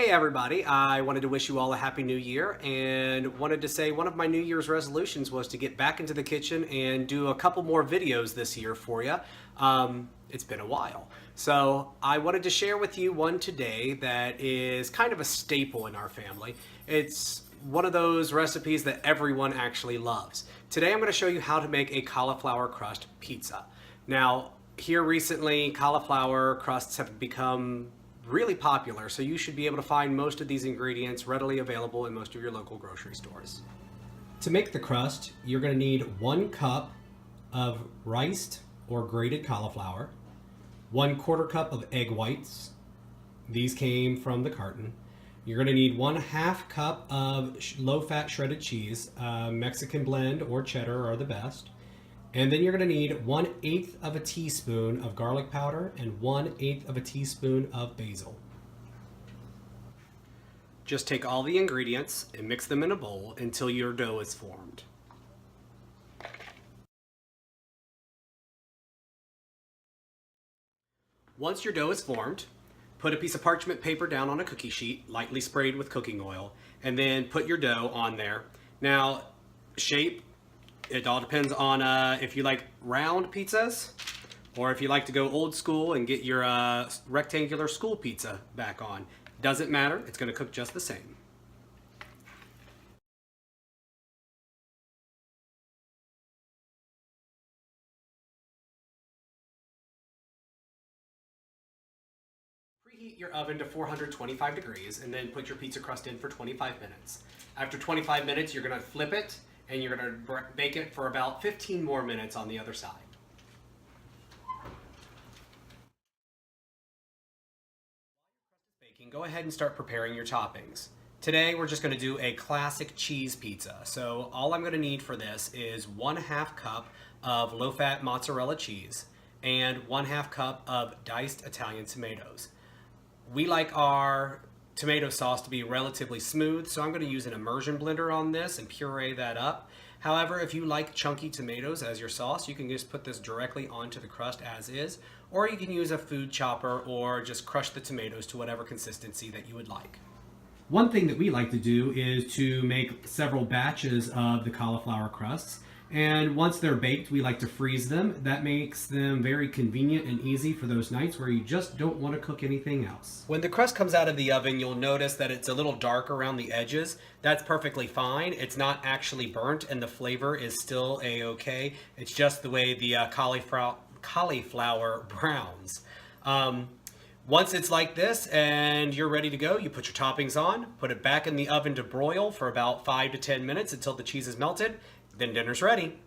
Hey everybody, I wanted to wish you all a happy new year and wanted to say one of my New Year's resolutions was to get back into the kitchen and do a couple more videos this year for you. It's been a while. So I wanted to share with you one today that is kind of a staple in our family. It's one of those recipes that everyone actually loves. Today I'm going to show you how to make a cauliflower crust pizza. Now, here recently, cauliflower crusts have become really popular, so you should be able to find most of these ingredients readily available in most of your local grocery stores. To make the crust, you're going to need 1 cup of riced or grated cauliflower, 1/4 cup of egg whites. These came from the carton. You're going to need 1/2 cup of low-fat shredded cheese. Mexican blend or cheddar are the best. And then you're going to need 1/8 of a teaspoon of garlic powder and 1/8 of a teaspoon of basil. Just take all the ingredients and mix them in a bowl until your dough is formed. Once your dough is formed, put a piece of parchment paper down on a cookie sheet, lightly sprayed with cooking oil, and then put your dough on there. Now, shape, it all depends on if you like round pizzas or if you like to go old school and get your rectangular school pizza back on. Doesn't matter, it's going to cook just the same. Preheat your oven to 425 degrees and then put your pizza crust in for 25 minutes. After 25 minutes, you're going to flip it and you're going to bake it for about 15 more minutes on the other side. Baking, go ahead and start preparing your toppings. Today we're just going to do a classic cheese pizza. So all I'm going to need for this is 1/2 cup of low-fat mozzarella cheese and 1/2 cup of diced Italian tomatoes. We like our tomato sauce to be relatively smooth, so I'm going to use an immersion blender on this and puree that up. However, if you like chunky tomatoes as your sauce, you can just put this directly onto the crust as is, or you can use a food chopper or just crush the tomatoes to whatever consistency that you would like. One thing that we like to do is to make several batches of the cauliflower crusts. And once they're baked, we like to freeze them. That makes them very convenient and easy for those nights where you just don't want to cook anything else. When the crust comes out of the oven, you'll notice that it's a little dark around the edges. That's perfectly fine. It's not actually burnt and the flavor is still a-okay. It's just the way the cauliflower browns. Once it's like this and you're ready to go, you put your toppings on, put it back in the oven to broil for about 5 to 10 minutes until the cheese is melted. Then dinner's ready.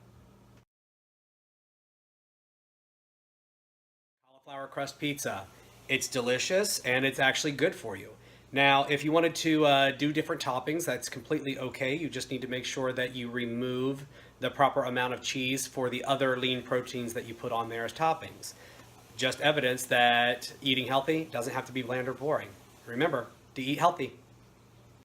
Cauliflower crust pizza. It's delicious and it's actually good for you. Now, if you wanted to do different toppings, that's completely okay. You just need to make sure that you remove the proper amount of cheese for the other lean proteins that you put on there as toppings. Just evidence that eating healthy doesn't have to be bland or boring. Remember to eat healthy.